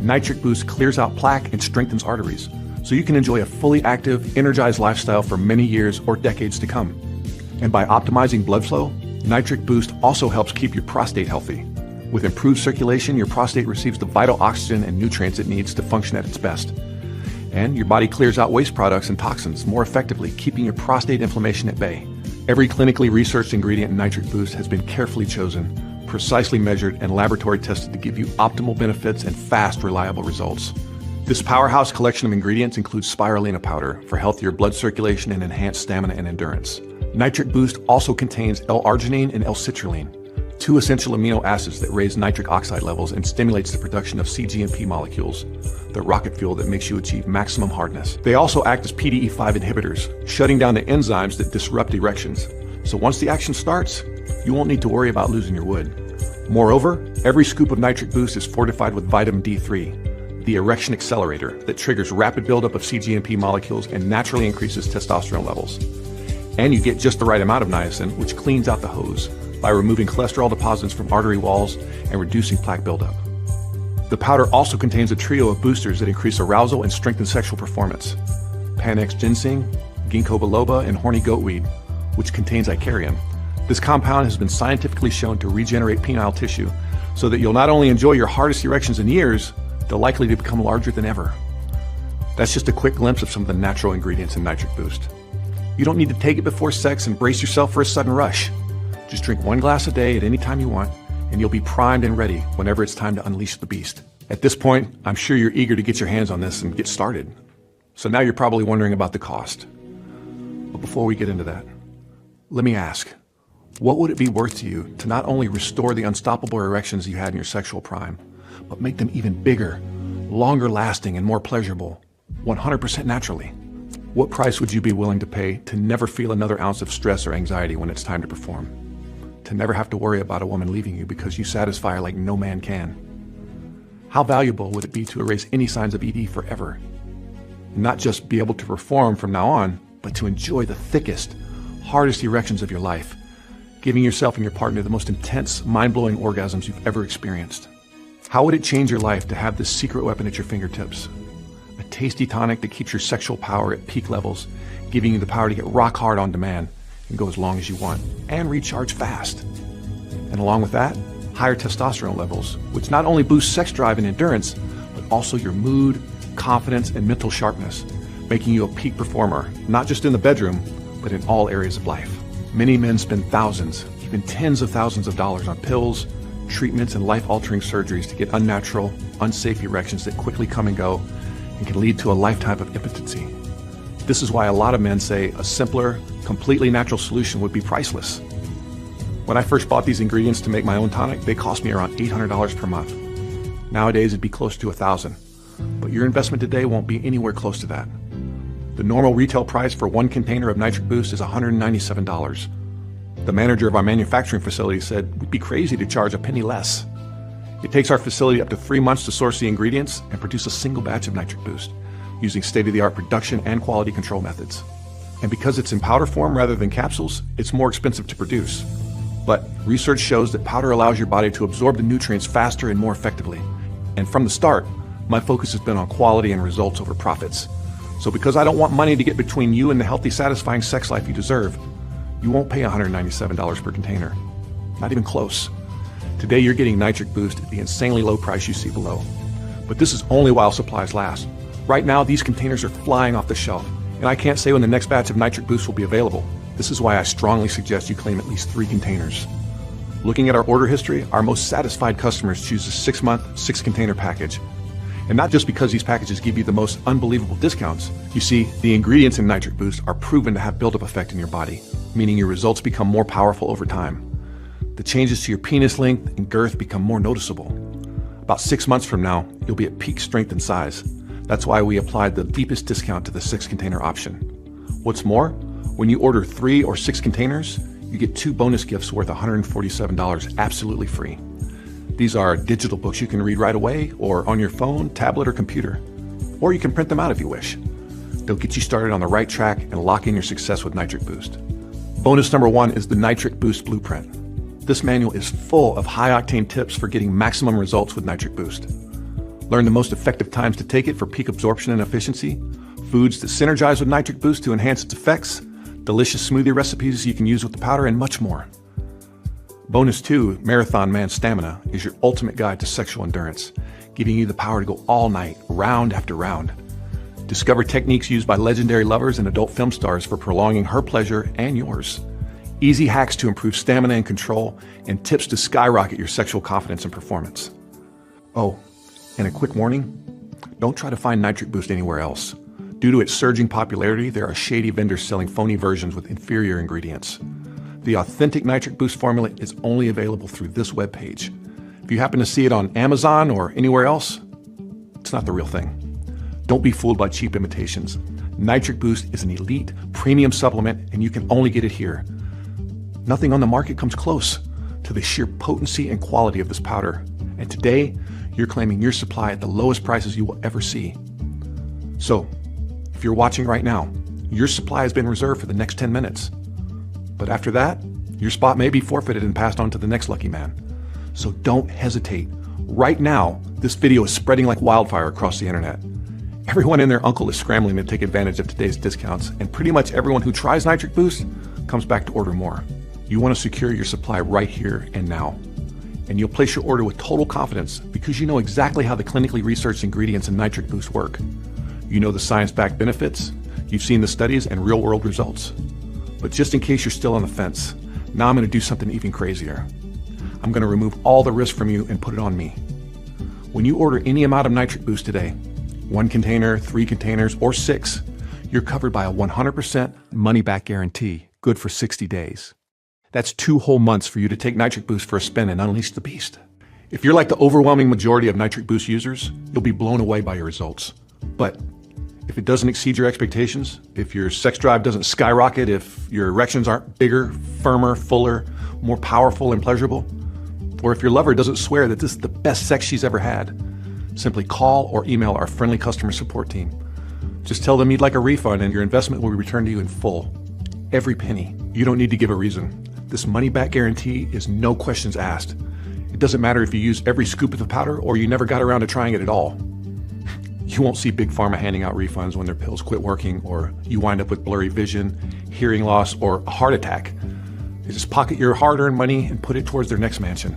Nitric Boost clears out plaque and strengthens arteries, so you can enjoy a fully active, energized lifestyle for many years or decades to come. And by optimizing blood flow, Nitric Boost also helps keep your prostate healthy. With improved circulation, your prostate receives the vital oxygen and nutrients it needs to function at its best. And your body clears out waste products and toxins more effectively, keeping your prostate inflammation at bay. Every clinically researched ingredient in Nitric Boost has been carefully chosen, precisely measured, and laboratory tested to give you optimal benefits and fast, reliable results. This powerhouse collection of ingredients includes spirulina powder for healthier blood circulation and enhanced stamina and endurance. Nitric Boost also contains L-arginine and L-citrulline, 2 essential amino acids that raise nitric oxide levels and stimulates the production of cGMP molecules, the rocket fuel that makes you achieve maximum hardness. They also act as PDE5 inhibitors, shutting down the enzymes that disrupt erections. So once the action starts, you won't need to worry about losing your wood. Moreover, every scoop of Nitric Boost is fortified with vitamin D3, the erection accelerator that triggers rapid buildup of cGMP molecules and naturally increases testosterone levels. And you get just the right amount of niacin, which cleans out the hose by removing cholesterol deposits from artery walls and reducing plaque buildup. The powder also contains a trio of boosters that increase arousal and strengthen sexual performance. Panax ginseng, ginkgo biloba, and horny goatweed, which contains icarium. This compound has been scientifically shown to regenerate penile tissue so that you'll not only enjoy your hardest erections in years, they're likely to become larger than ever. That's just a quick glimpse of some of the natural ingredients in Nitric Boost. You don't need to take it before sex and brace yourself for a sudden rush. Just drink 1 glass a day at any time you want, and you'll be primed and ready whenever it's time to unleash the beast. At this point, I'm sure you're eager to get your hands on this and get started. So now you're probably wondering about the cost. But before we get into that, let me ask, what would it be worth to you to not only restore the unstoppable erections you had in your sexual prime, but make them even bigger, longer lasting, and more pleasurable, 100% naturally? What price would you be willing to pay to never feel another ounce of stress or anxiety when it's time to perform? To never have to worry about a woman leaving you because you satisfy her like no man can? How valuable would it be to erase any signs of ED forever? Not just be able to perform from now on, but to enjoy the thickest, hardest erections of your life, giving yourself and your partner the most intense, mind-blowing orgasms you've ever experienced. How would it change your life to have this secret weapon at your fingertips? A tasty tonic that keeps your sexual power at peak levels, giving you the power to get rock hard on demand and go as long as you want, and recharge fast. And along with that, higher testosterone levels, which not only boost sex drive and endurance, but also your mood, confidence, and mental sharpness, making you a peak performer, not just in the bedroom, but in all areas of life. Many men spend thousands, even tens of thousands of dollars on pills, treatments, and life-altering surgeries to get unnatural, unsafe erections that quickly come and go and can lead to a lifetime of impotency. This is why a lot of men say a simpler, completely natural solution would be priceless. When I first bought these ingredients to make my own tonic, they cost me around $800 per month. Nowadays, it'd be close to $1,000. But your investment today won't be anywhere close to that. The normal retail price for 1 container of Nitric Boost is $197. The manager of our manufacturing facility said we'd be crazy to charge a penny less. It takes our facility up to 3 months to source the ingredients and produce a single batch of Nitric Boost, using state-of-the-art production and quality control methods. And because it's in powder form rather than capsules, it's more expensive to produce. But research shows that powder allows your body to absorb the nutrients faster and more effectively. And from the start, my focus has been on quality and results over profits. So because I don't want money to get between you and the healthy, satisfying sex life you deserve, you won't pay $197 per container. Not even close. Today you're getting Nitric Boost at the insanely low price you see below. But this is only while supplies last. Right now, these containers are flying off the shelf, and I can't say when the next batch of Nitric Boost will be available. This is why I strongly suggest you claim at least 3 containers. Looking at our order history, our most satisfied customers choose a 6-month, 6-container package. And not just because these packages give you the most unbelievable discounts. You see, the ingredients in Nitric Boost are proven to have buildup effect in your body, meaning your results become more powerful over time. The changes to your penis length and girth become more noticeable. About 6 months from now, you'll be at peak strength and size. That's why we applied the deepest discount to the 6-container option. What's more, when you order 3 or 6 containers, you get 2 bonus gifts worth $147 absolutely free. These are digital books you can read right away or on your phone, tablet, or computer. Or you can print them out if you wish. They'll get you started on the right track and lock in your success with Nitric Boost. Bonus number 1 is the Nitric Boost Blueprint. This manual is full of high-octane tips for getting maximum results with Nitric Boost. Learn the most effective times to take it for peak absorption and efficiency, foods that synergize with Nitric Boost to enhance its effects, delicious smoothie recipes you can use with the powder, and much more. Bonus 2, Marathon Man Stamina, is your ultimate guide to sexual endurance, giving you the power to go all night, round after round. Discover techniques used by legendary lovers and adult film stars for prolonging her pleasure and yours. Easy hacks to improve stamina and control, and tips to skyrocket your sexual confidence and performance. Oh, and a quick warning, don't try to find Nitric Boost anywhere else. Due to its surging popularity, there are shady vendors selling phony versions with inferior ingredients. The authentic Nitric Boost formula is only available through this webpage. If you happen to see it on Amazon or anywhere else, it's not the real thing. Don't be fooled by cheap imitations. Nitric Boost is an elite, premium supplement, and you can only get it here. Nothing on the market comes close to the sheer potency and quality of this powder. And today, you're claiming your supply at the lowest prices you will ever see. So, if you're watching right now, your supply has been reserved for the next 10 minutes. But after that, your spot may be forfeited and passed on to the next lucky man. So don't hesitate. Right now, this video is spreading like wildfire across the internet. Everyone and their uncle is scrambling to take advantage of today's discounts, and pretty much everyone who tries Nitric Boost comes back to order more. You want to secure your supply right here and now. And you'll place your order with total confidence because you know exactly how the clinically researched ingredients in Nitric Boost work. You know the science-backed benefits, you've seen the studies and real-world results. But just in case you're still on the fence, now I'm going to do something even crazier. I'm going to remove all the risk from you and put it on me. When you order any amount of Nitric Boost today, 1 container, 3 containers, or 6, you're covered by a 100% money-back guarantee, good for 60 days. That's 2 whole months for you to take Nitric Boost for a spin and unleash the beast. If you're like the overwhelming majority of Nitric Boost users, you'll be blown away by your results. But if it doesn't exceed your expectations, if your sex drive doesn't skyrocket, if your erections aren't bigger, firmer, fuller, more powerful and pleasurable, or if your lover doesn't swear that this is the best sex she's ever had, simply call or email our friendly customer support team. Just tell them you'd like a refund and your investment will be returned to you in full. Every penny. You don't need to give a reason. This money-back guarantee is no questions asked. It doesn't matter if you use every scoop of the powder or you never got around to trying it at all. You won't see Big Pharma handing out refunds when their pills quit working, or you wind up with blurry vision, hearing loss, or a heart attack. They just pocket your hard-earned money and put it towards their next mansion.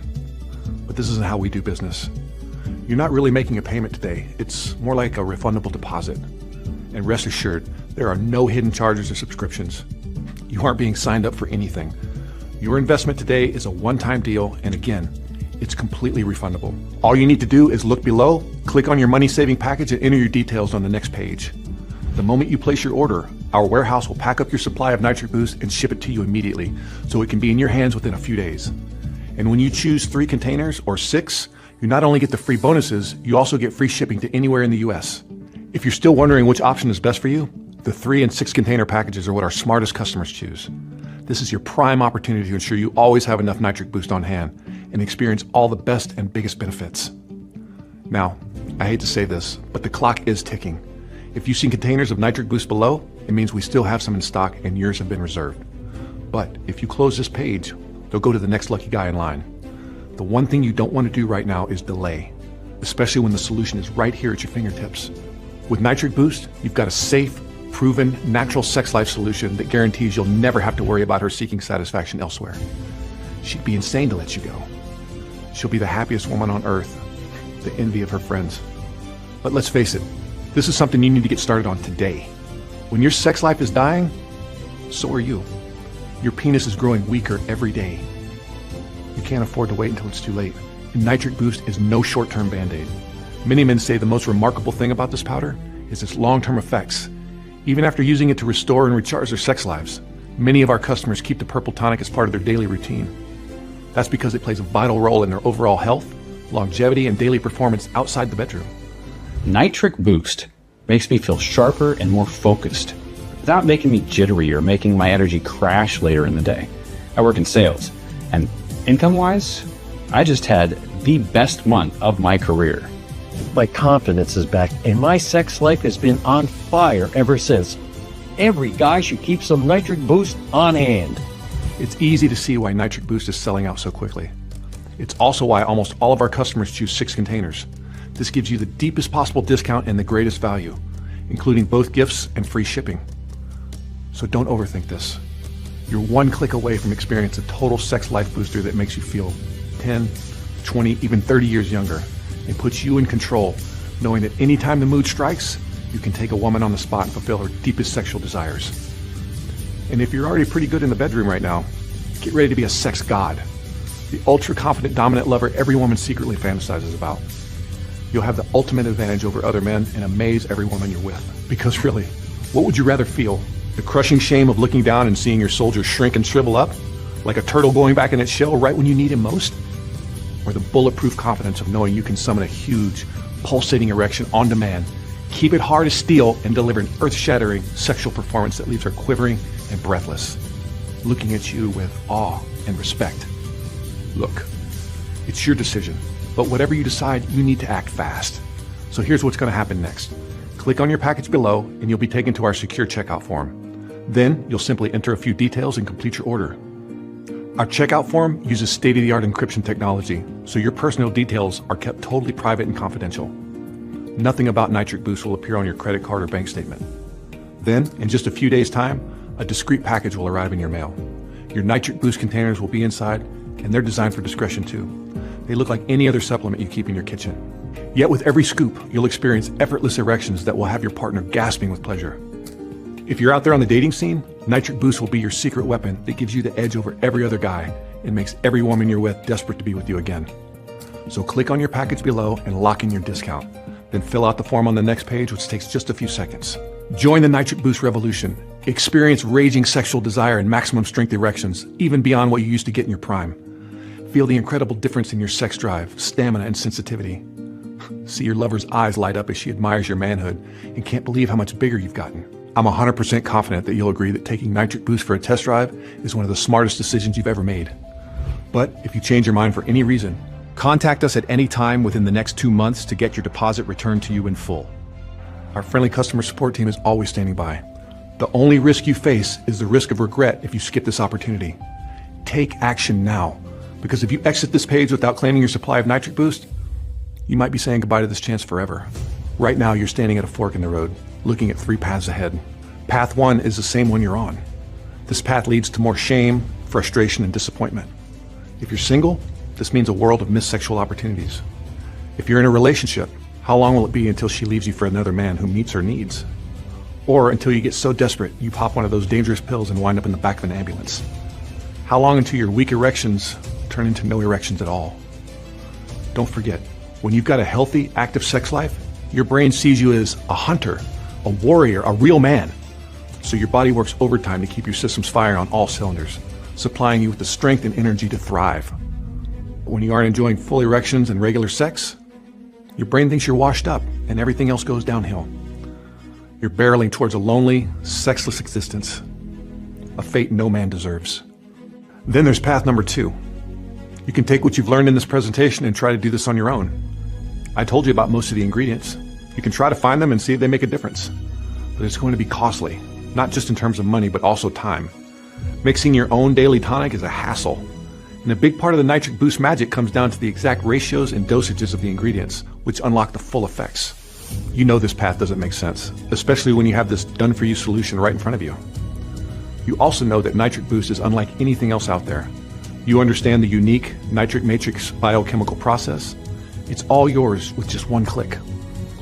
But this isn't how we do business. You're not really making a payment today. It's more like a refundable deposit. And rest assured, there are no hidden charges or subscriptions. You aren't being signed up for anything. Your investment today is a one-time deal, and again, it's completely refundable. All you need to do is look below, click on your money-saving package, and enter your details on the next page. The moment you place your order, our warehouse will pack up your supply of Nitric Boost and ship it to you immediately, so it can be in your hands within a few days. And when you choose 3 containers or 6, you not only get the free bonuses, you also get free shipping to anywhere in the US. If you're still wondering which option is best for you, the 3 and 6 container packages are what our smartest customers choose. This is your prime opportunity to ensure you always have enough Nitric Boost on hand and experience all the best and biggest benefits. Now, I hate to say this, but the clock is ticking. If you've seen containers of Nitric Boost below, it means we still have some in stock and yours have been reserved. But if you close this page, they'll go to the next lucky guy in line. The one thing you don't want to do right now is delay, especially when the solution is right here at your fingertips. With Nitric Boost, you've got a safe, proven, natural sex life solution that guarantees you'll never have to worry about her seeking satisfaction elsewhere. She'd be insane to let you go. She'll be the happiest woman on earth, the envy of her friends. But let's face it, this is something you need to get started on today. When your sex life is dying, so are you. Your penis is growing weaker every day. You can't afford to wait until it's too late. And Nitric Boost is no short-term Band-Aid. Many men say the most remarkable thing about this powder is its long-term effects. Even after using it to restore and recharge their sex lives, many of our customers keep the purple tonic as part of their daily routine. That's because it plays a vital role in their overall health, longevity, and daily performance outside the bedroom. Nitric Boost makes me feel sharper and more focused without making me jittery or making my energy crash later in the day. I work in sales, and income-wise, I just had the best month of my career. My confidence is back, and my sex life has been on fire ever since. Every guy should keep some Nitric Boost on hand. It's easy to see why Nitric Boost is selling out so quickly. It's also why almost all of our customers choose 6 containers. This gives you the deepest possible discount and the greatest value, including both gifts and free shipping. So don't overthink this. You're one click away from experiencing a total sex life booster that makes you feel 10, 20, even 30 years younger, and puts you in control, knowing that anytime the mood strikes, you can take a woman on the spot and fulfill her deepest sexual desires. And if you're already pretty good in the bedroom right now, get ready to be a sex god, the ultra-confident dominant lover every woman secretly fantasizes about. You'll have the ultimate advantage over other men and amaze every woman you're with. Because really, what would you rather feel? The crushing shame of looking down and seeing your soldier shrink and shrivel up, like a turtle going back in its shell right when you need him most? Or the bulletproof confidence of knowing you can summon a huge, pulsating erection on demand, keep it hard as steel, and deliver an earth-shattering sexual performance that leaves her quivering and breathless, looking at you with awe and respect. Look, it's your decision. But whatever you decide, you need to act fast. So here's what's going to happen next. Click on your package below and you'll be taken to our secure checkout form. Then you'll simply enter a few details and complete your order. Our checkout form uses state-of-the-art encryption technology, so your personal details are kept totally private and confidential. Nothing about Nitric Boost will appear on your credit card or bank statement. Then, in just a few days' time, a discreet package will arrive in your mail. Your Nitric Boost containers will be inside, and they're designed for discretion too. They look like any other supplement you keep in your kitchen. Yet with every scoop, you'll experience effortless erections that will have your partner gasping with pleasure. If you're out there on the dating scene, Nitric Boost will be your secret weapon that gives you the edge over every other guy and makes every woman you're with desperate to be with you again. So click on your package below and lock in your discount. Then fill out the form on the next page, which takes just a few seconds. Join the Nitric Boost revolution. Experience raging sexual desire and maximum strength erections, even beyond what you used to get in your prime. Feel the incredible difference in your sex drive, stamina, and sensitivity. See your lover's eyes light up as she admires your manhood and can't believe how much bigger you've gotten. I'm 100% confident that you'll agree that taking Nitric Boost for a test drive is one of the smartest decisions you've ever made. But if you change your mind for any reason, contact us at any time within the next 2 months to get your deposit returned to you in full. Our friendly customer support team is always standing by. The only risk you face is the risk of regret if you skip this opportunity. Take action now, because if you exit this page without claiming your supply of Nitric Boost, you might be saying goodbye to this chance forever. Right now, you're standing at a fork in the road, looking at 3 paths ahead. Path 1 is the same one you're on. This path leads to more shame, frustration, and disappointment. If you're single, this means a world of missed sexual opportunities. If you're in a relationship, how long will it be until she leaves you for another man who meets her needs? Or until you get so desperate, you pop one of those dangerous pills and wind up in the back of an ambulance? How long until your weak erections turn into no erections at all? Don't forget, when you've got a healthy, active sex life, your brain sees you as a hunter, a warrior, a real man. So your body works overtime to keep your systems firing on all cylinders, supplying you with the strength and energy to thrive. But when you aren't enjoying full erections and regular sex, your brain thinks you're washed up and everything else goes downhill. You're barreling towards a lonely, sexless existence, a fate no man deserves. Then there's path number 2. You can take what you've learned in this presentation and try to do this on your own. I told you about most of the ingredients. You can try to find them and see if they make a difference. But it's going to be costly, not just in terms of money, but also time. Mixing your own daily tonic is a hassle. And a big part of the Nitric Boost magic comes down to the exact ratios and dosages of the ingredients, which unlock the full effects. You know this path doesn't make sense, especially when you have this done-for-you solution right in front of you. You also know that Nitric Boost is unlike anything else out there. You understand the unique nitric matrix biochemical process. It's all yours with just one click.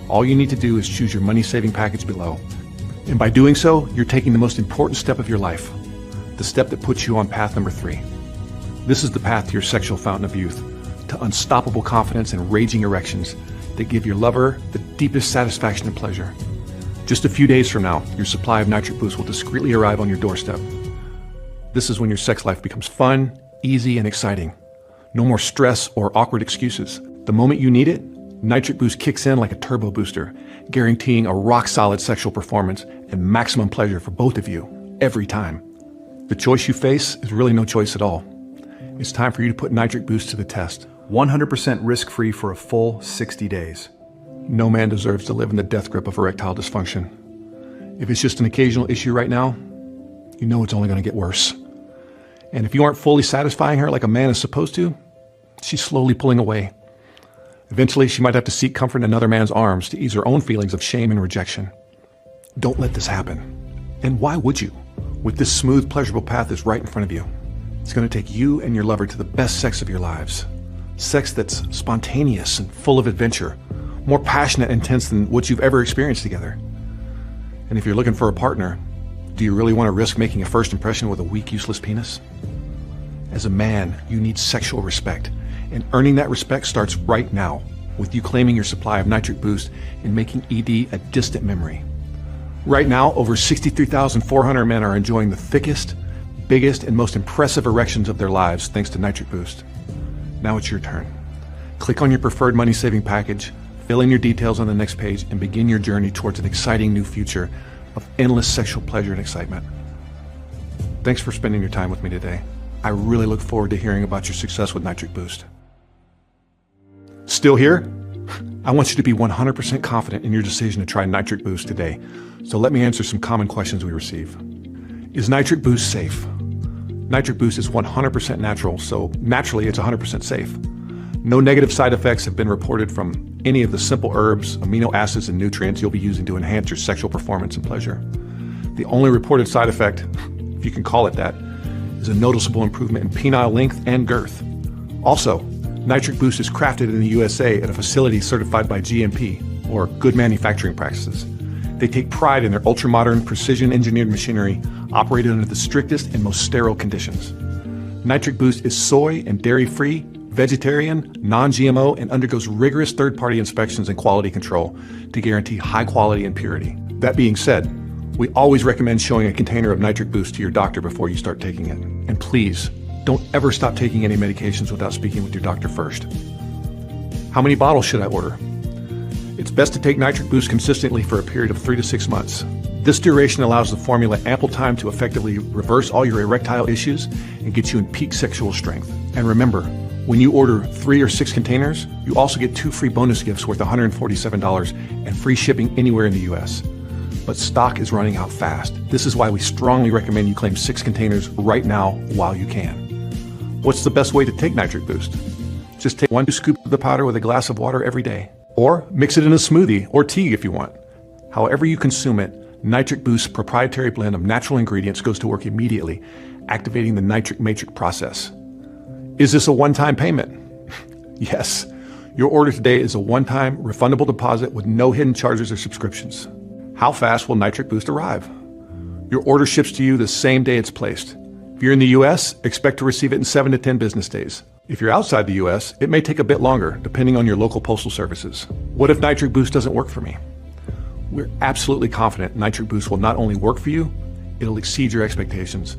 All you need to do is choose your money-saving package below. And by doing so, you're taking the most important step of your life, the step that puts you on path number 3. This is the path to your sexual fountain of youth, to unstoppable confidence and raging erections that give your lover the deepest satisfaction and pleasure. Just a few days from now, your supply of Nitric Boost will discreetly arrive on your doorstep. This is when your sex life becomes fun, easy, and exciting. No more stress or awkward excuses. The moment you need it, Nitric Boost kicks in like a turbo booster, guaranteeing a rock-solid sexual performance and maximum pleasure for both of you, every time. The choice you face is really no choice at all. It's time for you to put Nitric Boost to the test. 100% risk-free for a full 60 days. No man deserves to live in the death grip of erectile dysfunction. If it's just an occasional issue right now, you know it's only going to get worse. And if you aren't fully satisfying her like a man is supposed to, she's slowly pulling away. Eventually, she might have to seek comfort in another man's arms to ease her own feelings of shame and rejection. Don't let this happen. And why would you? With this smooth, pleasurable path that's right in front of you. It's going to take you and your lover to the best sex of your lives. Sex that's spontaneous and full of adventure, more passionate and intense than what you've ever experienced together. And if you're looking for a partner, do you really want to risk making a first impression with a weak, useless penis? As a man, you need sexual respect, and earning that respect starts right now, with you claiming your supply of Nitric Boost and making ED a distant memory. Right now, over 63,400 men are enjoying the thickest, biggest, and most impressive erections of their lives thanks to Nitric Boost. Now it's your turn. Click on your preferred money-saving package, fill in your details on the next page, and begin your journey towards an exciting new future of endless sexual pleasure and excitement. Thanks for spending your time with me today. I really look forward to hearing about your success with Nitric Boost. Still here? I want you to be 100% confident in your decision to try Nitric Boost today. So let me answer some common questions we receive. Is Nitric Boost safe? Nitric Boost is 100% natural, so naturally it's 100% safe. No negative side effects have been reported from any of the simple herbs, amino acids, and nutrients you'll be using to enhance your sexual performance and pleasure. The only reported side effect, if you can call it that, is a noticeable improvement in penile length and girth. Also, Nitric Boost is crafted in the USA at a facility certified by GMP, or Good Manufacturing Practices. They take pride in their ultra-modern, precision-engineered machinery operated under the strictest and most sterile conditions. Nitric Boost is soy and dairy-free, vegetarian, non-GMO, and undergoes rigorous third-party inspections and quality control to guarantee high quality and purity. That being said, we always recommend showing a container of Nitric Boost to your doctor before you start taking it. And please, don't ever stop taking any medications without speaking with your doctor first. How many bottles should I order? It's best to take Nitric Boost consistently for a period of 3 to 6 months. This duration allows the formula ample time to effectively reverse all your erectile issues and get you in peak sexual strength. And remember, when you order 3 or 6 containers, you also get 2 free bonus gifts worth $147 and free shipping anywhere in the US. But stock is running out fast. This is why we strongly recommend you claim 6 containers right now while you can. What's the best way to take Nitric Boost? Just take 1 scoop of the powder with a glass of water every day. Or mix it in a smoothie or tea if you want. However you consume it, Nitric Boost's proprietary blend of natural ingredients goes to work immediately, activating the nitric matrix process. Is this a one-time payment? Yes. Your order today is a one-time refundable deposit with no hidden charges or subscriptions. How fast will Nitric Boost arrive? Your order ships to you the same day it's placed. If you're in the US, expect to receive it in 7 to 10 business days. If you're outside the US, it may take a bit longer, depending on your local postal services. What if Nitric Boost doesn't work for me? We're absolutely confident Nitric Boost will not only work for you, it'll exceed your expectations.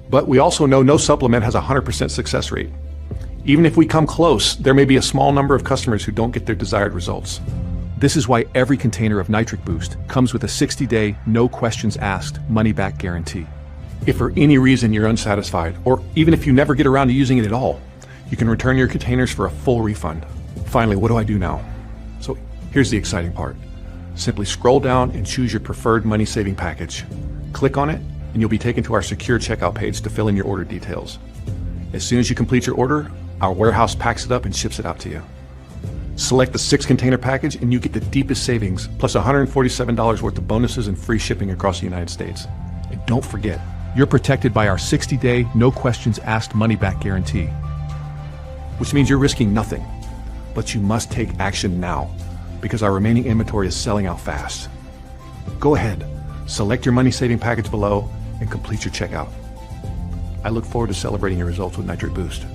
But we also know no supplement has a 100% success rate. Even if we come close, there may be a small number of customers who don't get their desired results. This is why every container of Nitric Boost comes with a 60-day, no questions asked, money-back guarantee. If for any reason you're unsatisfied, or even if you never get around to using it at all, you can return your containers for a full refund. Finally, what do I do now? So here's the exciting part. Simply scroll down and choose your preferred money-saving package. Click on it, and you'll be taken to our secure checkout page to fill in your order details. As soon as you complete your order, our warehouse packs it up and ships it out to you. Select the 6-container package, and you get the deepest savings, plus $147 worth of bonuses and free shipping across the United States. And don't forget, you're protected by our 60-day, no questions asked money-back guarantee. Which means you're risking nothing, but you must take action now because our remaining inventory is selling out fast. Go ahead, select your money-saving package below and complete your checkout. I look forward to celebrating your results with Nitric Boost.